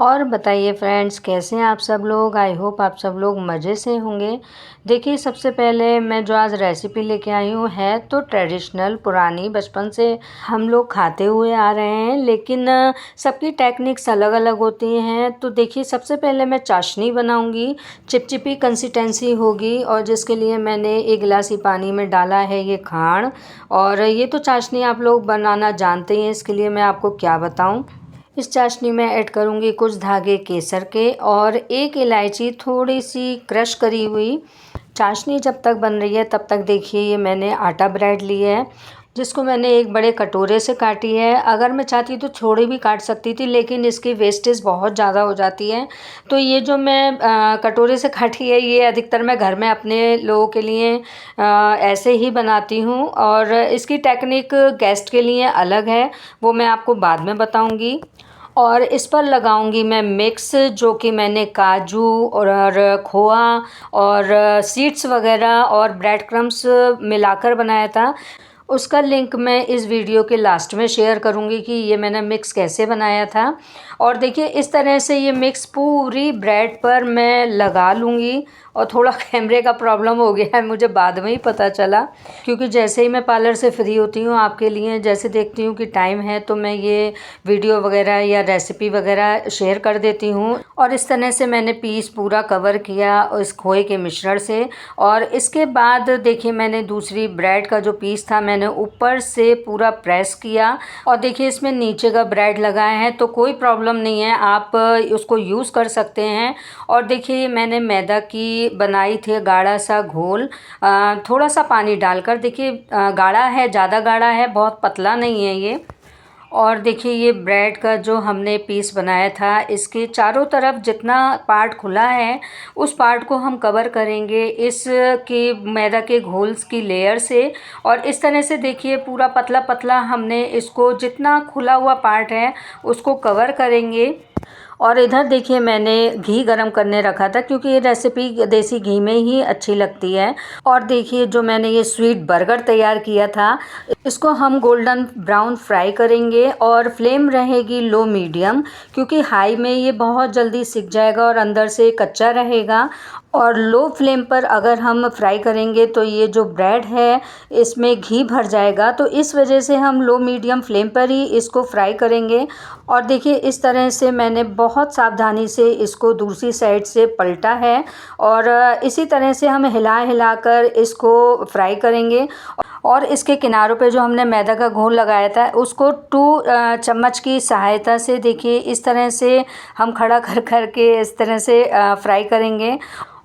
और बताइए फ्रेंड्स, कैसे हैं आप सब लोग। आई होप आप सब लोग मज़े से होंगे। देखिए, सबसे पहले मैं जो आज रेसिपी लेके आई हूँ है तो ट्रेडिशनल, पुरानी, बचपन से हम लोग खाते हुए आ रहे हैं, लेकिन सबकी टेक्निक्स अलग अलग होती हैं। तो देखिए, सबसे पहले मैं चाशनी बनाऊंगी। चिपचिपी कंसिस्टेंसी होगी और जिसके लिए मैंने 1 गिलास ही पानी में डाला है ये खांड। और ये तो चाशनी आप लोग बनाना जानते हैं, इसके लिए मैं आपको क्या बताऊँ। इस चाशनी में ऐड करूँगी कुछ धागे केसर के और 1 इलायची थोड़ी सी क्रश करी हुई। चाशनी जब तक बन रही है तब तक देखिए, ये मैंने आटा ब्रेड लिया है जिसको मैंने एक बड़े कटोरे से काटी है। अगर मैं चाहती तो छोड़ी भी काट सकती थी, लेकिन इसकी वेस्टेज बहुत ज़्यादा हो जाती है। तो ये जो मैं कटोरे से काटी है, ये अधिकतर मैं घर में अपने लोगों के लिए ऐसे ही बनाती हूँ। और इसकी टेक्निक गेस्ट के लिए अलग है, वो मैं आपको बाद में बताऊँगी। और इस पर लगाऊंगी मैं मिक्स, जो कि मैंने काजू और खोआ और सीड्स वगैरह और ब्रेड क्रम्स मिलाकर बनाया था। उसका लिंक मैं इस वीडियो के लास्ट में शेयर करूंगी कि ये मैंने मिक्स कैसे बनाया था। और देखिए, इस तरह से ये मिक्स पूरी ब्रेड पर मैं लगा लूँगी। और थोड़ा कैमरे का प्रॉब्लम हो गया है, मुझे बाद में ही पता चला, क्योंकि जैसे ही मैं पार्लर से फ्री होती हूँ आपके लिए जैसे देखती हूँ कि टाइम है, तो मैं ये वीडियो वगैरह या रेसिपी वगैरह शेयर कर देती हूँ। और इस तरह से मैंने पीस पूरा कवर किया इस खोए के मिश्रण से। और इसके बाद देखिए, मैंने दूसरी ब्रेड का जो पीस था मैंने ऊपर से पूरा प्रेस किया। और देखिए, इसमें नीचे का ब्रेड लगाए हैं तो कोई प्रॉब्लम नहीं है, आप उसको यूज़ कर सकते हैं। और देखिए, मैंने मैदा की बनाई थी गाढ़ा सा घोल, थोड़ा सा पानी डालकर। देखिए, गाढ़ा है, ज़्यादा गाढ़ा है, बहुत पतला नहीं है ये। और देखिए, ये ब्रेड का जो हमने पीस बनाया था, इसके चारों तरफ जितना पार्ट खुला है उस पार्ट को हम कवर करेंगे इसके मैदा के घोल्स की लेयर से। और इस तरह से देखिए, पूरा पतला पतला हमने इसको, जितना खुला हुआ पार्ट है उसको कवर करेंगे। और इधर देखिए, मैंने घी गरम करने रखा था, क्योंकि ये रेसिपी देसी घी में ही अच्छी लगती है। और देखिए, जो मैंने ये स्वीट बर्गर तैयार किया था, इसको हम गोल्डन ब्राउन फ्राई करेंगे और फ्लेम रहेगी लो मीडियम, क्योंकि हाई में ये बहुत जल्दी सिक जाएगा और अंदर से कच्चा रहेगा। और लो फ्लेम पर अगर हम फ्राई करेंगे तो ये जो ब्रेड है इसमें घी भर जाएगा, तो इस वजह से हम लो मीडियम फ्लेम पर ही इसको फ्राई करेंगे। और देखिए, इस तरह से मैंने बहुत सावधानी से इसको दूसरी साइड से पलटा है। और इसी तरह से हम हिला हिला कर इसको फ्राई करेंगे। और इसके किनारों पे जो हमने मैदा का घोल लगाया था उसको 2 चम्मच की सहायता से देखिए, इस तरह से हम खड़ा कर कर के इस तरह से फ्राई करेंगे।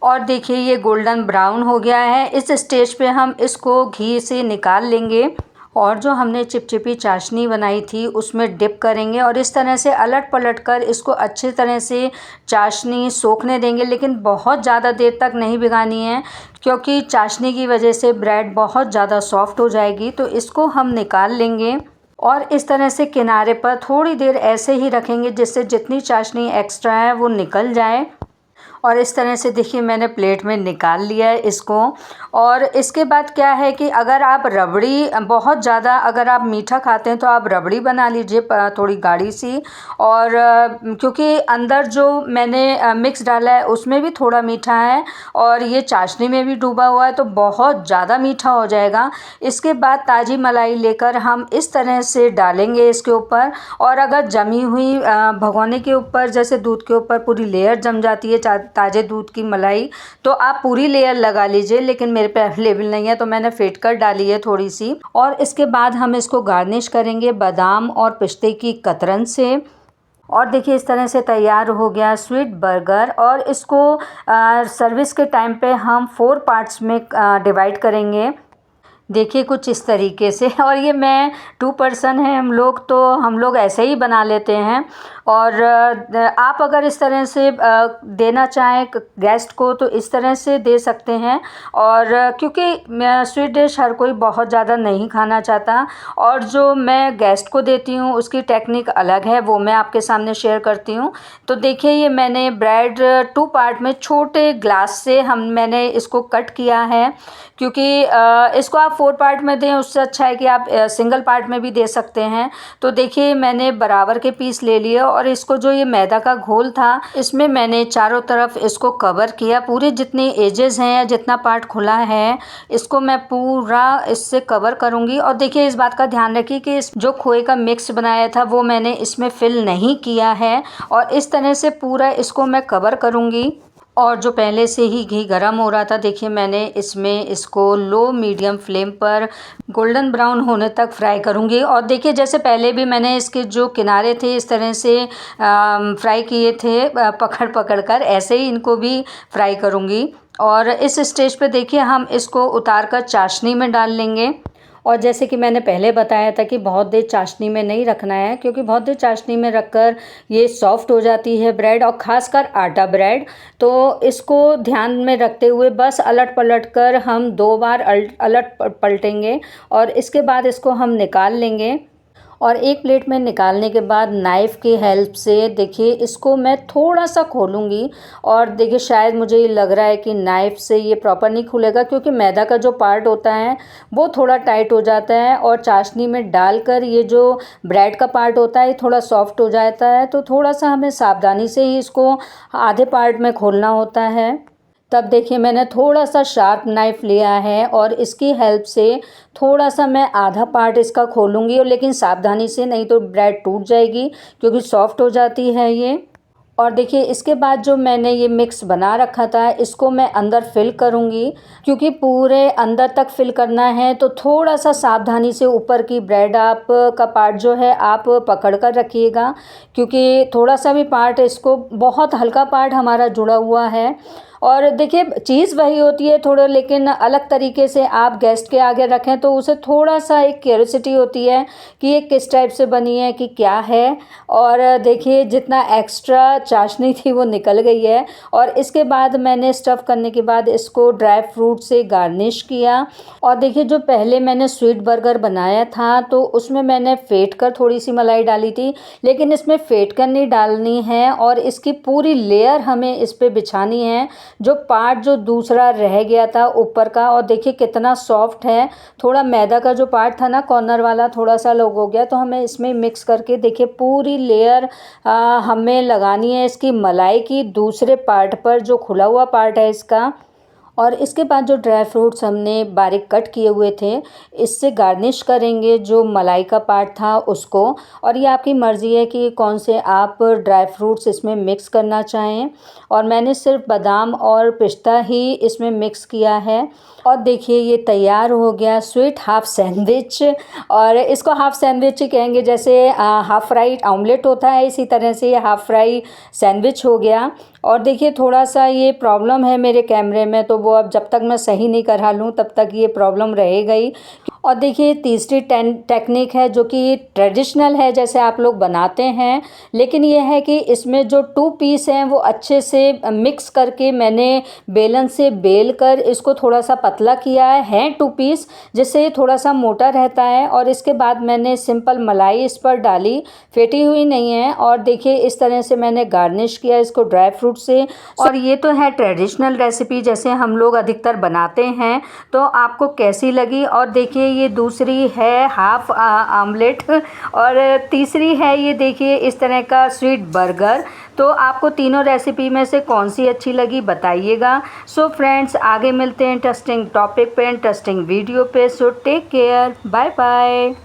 और देखिए, ये गोल्डन ब्राउन हो गया है। इस स्टेज पे हम इसको घी से निकाल लेंगे और जो हमने चिपचिपी चाशनी बनाई थी उसमें डिप करेंगे। और इस तरह से अलट पलट कर इसको अच्छी तरह से चाशनी सोखने देंगे, लेकिन बहुत ज़्यादा देर तक नहीं भिगानी है, क्योंकि चाशनी की वजह से ब्रेड बहुत ज़्यादा सॉफ्ट हो जाएगी। तो इसको हम निकाल लेंगे और इस तरह से किनारे पर थोड़ी देर ऐसे ही रखेंगे, जिससे जितनी चाशनी एक्स्ट्रा है वो निकल जाए। और इस तरह से देखिए, मैंने प्लेट में निकाल लिया है इसको। और इसके बाद क्या है कि अगर आप रबड़ी, बहुत ज़्यादा अगर आप मीठा खाते हैं तो आप रबड़ी बना लीजिए, थोड़ी गाढ़ी सी। और क्योंकि अंदर जो मैंने मिक्स डाला है उसमें भी थोड़ा मीठा है और ये चाशनी में भी डूबा हुआ है, तो बहुत ज़्यादा मीठा हो जाएगा। इसके बाद ताज़ी मलाई लेकर हम इस तरह से डालेंगे इसके ऊपर। और अगर जमी हुई भगोने के ऊपर, जैसे दूध के ऊपर पूरी लेयर जम जाती है ताज़े दूध की मलाई, तो आप पूरी लेयर लगा लीजिए, लेकिन मेरे पे अवेलेबल नहीं है तो मैंने फेंट कर डाली है थोड़ी सी। और इसके बाद हम इसको गार्निश करेंगे बादाम और पिस्ते की कतरन से। और देखिए, इस तरह से तैयार हो गया स्वीट बर्गर। और इसको सर्विस के टाइम पे हम 4 पार्ट्स में डिवाइड करेंगे। देखिए, कुछ इस तरीके से। और ये मैं 2 पर्सन हैं हम लोग, तो हम लोग ऐसे ही बना लेते हैं। और आप अगर इस तरह से देना चाहें गेस्ट को तो इस तरह से दे सकते हैं। और क्योंकि स्वीट डिश हर कोई बहुत ज़्यादा नहीं खाना चाहता, और जो मैं गेस्ट को देती हूँ उसकी टेक्निक अलग है, वो मैं आपके सामने शेयर करती हूँ। तो देखिए, ये मैंने ब्रेड 2 पार्ट में छोटे ग्लास से मैंने इसको कट किया है, क्योंकि इसको आप 4 पार्ट में दें उससे अच्छा है कि आप सिंगल पार्ट में भी दे सकते हैं। तो देखिए, मैंने बराबर के पीस ले लिए और इसको जो ये मैदा का घोल था इसमें मैंने चारों तरफ इसको कवर किया। पूरे जितने एजेस हैं या जितना पार्ट खुला है इसको मैं पूरा इससे कवर करूँगी। और देखिए इस बात का ध्यान रखिए कि इस जो खोए का मिक्स बनाया था वो मैंने इसमें फिल नहीं किया है और इस तरह से पूरा इसको मैं कवर करूँगी। और जो पहले से ही घी गरम हो रहा था, देखिए मैंने इसमें इसको लो मीडियम फ्लेम पर गोल्डन ब्राउन होने तक फ्राई करूँगी। और देखिए जैसे पहले भी मैंने इसके जो किनारे थे इस तरह से फ्राई किए थे पकड़ पकड़ कर, ऐसे ही इनको भी फ्राई करूँगी। और इस स्टेज पे देखिए हम इसको उतार कर चाशनी में डाल लेंगे। और जैसे कि मैंने पहले बताया था कि बहुत देर चाशनी में नहीं रखना है, क्योंकि बहुत देर चाशनी में रखकर ये सॉफ्ट हो जाती है ब्रेड, और ख़ासकर आटा ब्रेड। तो इसको ध्यान में रखते हुए बस अलट पलट कर हम 2 बार अलट पलटेंगे और इसके बाद इसको हम निकाल लेंगे। और एक प्लेट में निकालने के बाद नाइफ़ की हेल्प से देखिए इसको मैं थोड़ा सा खोलूँगी। और देखिए शायद मुझे ये लग रहा है कि नाइफ़ से ये प्रॉपर नहीं खुलेगा, क्योंकि मैदा का जो पार्ट होता है वो थोड़ा टाइट हो जाता है और चाशनी में डालकर ये जो ब्रेड का पार्ट होता है ये थोड़ा सॉफ्ट हो जाता है। तो थोड़ा सा हमें सावधानी से ही इसको आधे पार्ट में खोलना होता है। तब देखिए मैंने थोड़ा सा शार्प नाइफ़ लिया है और इसकी हेल्प से थोड़ा सा मैं आधा पार्ट इसका खोलूँगी, और लेकिन सावधानी से, नहीं तो ब्रेड टूट जाएगी क्योंकि सॉफ्ट हो जाती है ये। और देखिए इसके बाद जो मैंने ये मिक्स बना रखा था इसको मैं अंदर फिल करूँगी, क्योंकि पूरे अंदर तक फिल करना है। तो थोड़ा सा सावधानी से ऊपर की ब्रेड आप का पार्ट जो है आप पकड़ कर रखिएगा, क्योंकि थोड़ा सा भी पार्ट इसको, बहुत हल्का पार्ट हमारा जुड़ा हुआ है। और देखिए चीज़ वही होती है थोड़ा, लेकिन अलग तरीके से आप गेस्ट के आगे रखें तो उसे थोड़ा सा एक क्यूरियोसिटी होती है कि ये किस टाइप से बनी है, कि क्या है। और देखिए जितना एक्स्ट्रा चाशनी थी वो निकल गई है। और इसके बाद मैंने स्टफ़ करने के बाद इसको ड्राई फ्रूट से गार्निश किया। और देखिए जो पहले मैंने स्वीट बर्गर बनाया था तो उसमें मैंने फेंट कर थोड़ी सी मलाई डाली थी, लेकिन इसमें फेंट कर नहीं डालनी है और इसकी पूरी लेयर हमें इस पर बिछानी है, जो पार्ट जो दूसरा रह गया था ऊपर का। और देखिए कितना सॉफ्ट है। थोड़ा मैदा का जो पार्ट था ना कॉर्नर वाला थोड़ा सा लग हो गया, तो हमें इसमें मिक्स करके देखिए पूरी लेयर हमें लगानी है इसकी मलाई की दूसरे पार्ट पर, जो खुला हुआ पार्ट है इसका। और इसके बाद जो ड्राई फ्रूट्स हमने बारीक कट किए हुए थे इससे गार्निश करेंगे जो मलाई का पार्ट था उसको। और ये आपकी मर्ज़ी है कि कौन से आप ड्राई फ्रूट्स इसमें मिक्स करना चाहें। और मैंने सिर्फ बादाम और पिस्ता ही इसमें मिक्स किया है। और देखिए ये तैयार हो गया स्वीट हाफ सैंडविच। और इसको हाफ सैंडविच ही कहेंगे, जैसे हाफ फ्राई ऑमलेट होता है इसी तरह से ये हाफ फ्राई सैंडविच हो गया। और देखिए थोड़ा सा ये प्रॉब्लम है मेरे कैमरे में, तो वो अब जब तक मैं सही नहीं करा लूँ तब तक ये प्रॉब्लम रहेगा ही। और देखिए तीसरी टेक्निक है जो कि ट्रेडिशनल है जैसे आप लोग बनाते हैं, लेकिन ये है कि इसमें जो 2 पीस हैं वो अच्छे से मिक्स करके मैंने बेलन से बेल कर इसको थोड़ा सा पतला किया है 2 पीस, जिससे ये थोड़ा सा मोटा रहता है। और इसके बाद मैंने सिंपल मलाई इस पर डाली, फेंटी हुई नहीं है। और देखिए इस तरह से मैंने गार्निश किया इसको ड्राई फ्रूट से। और ये तो है ट्रेडिशनल रेसिपी जैसे हम लोग अधिकतर बनाते हैं। तो आपको कैसी लगी? और देखिए ये दूसरी है हाफ आमलेट, और तीसरी है ये देखिए इस तरह का स्वीट बर्गर। तो आपको तीनों रेसिपी में से कौन सी अच्छी लगी बताइएगा। सो फ्रेंड्स आगे मिलते हैं इंटरेस्टिंग टॉपिक पे, इंटरेस्टिंग वीडियो पे। So take care, bye bye.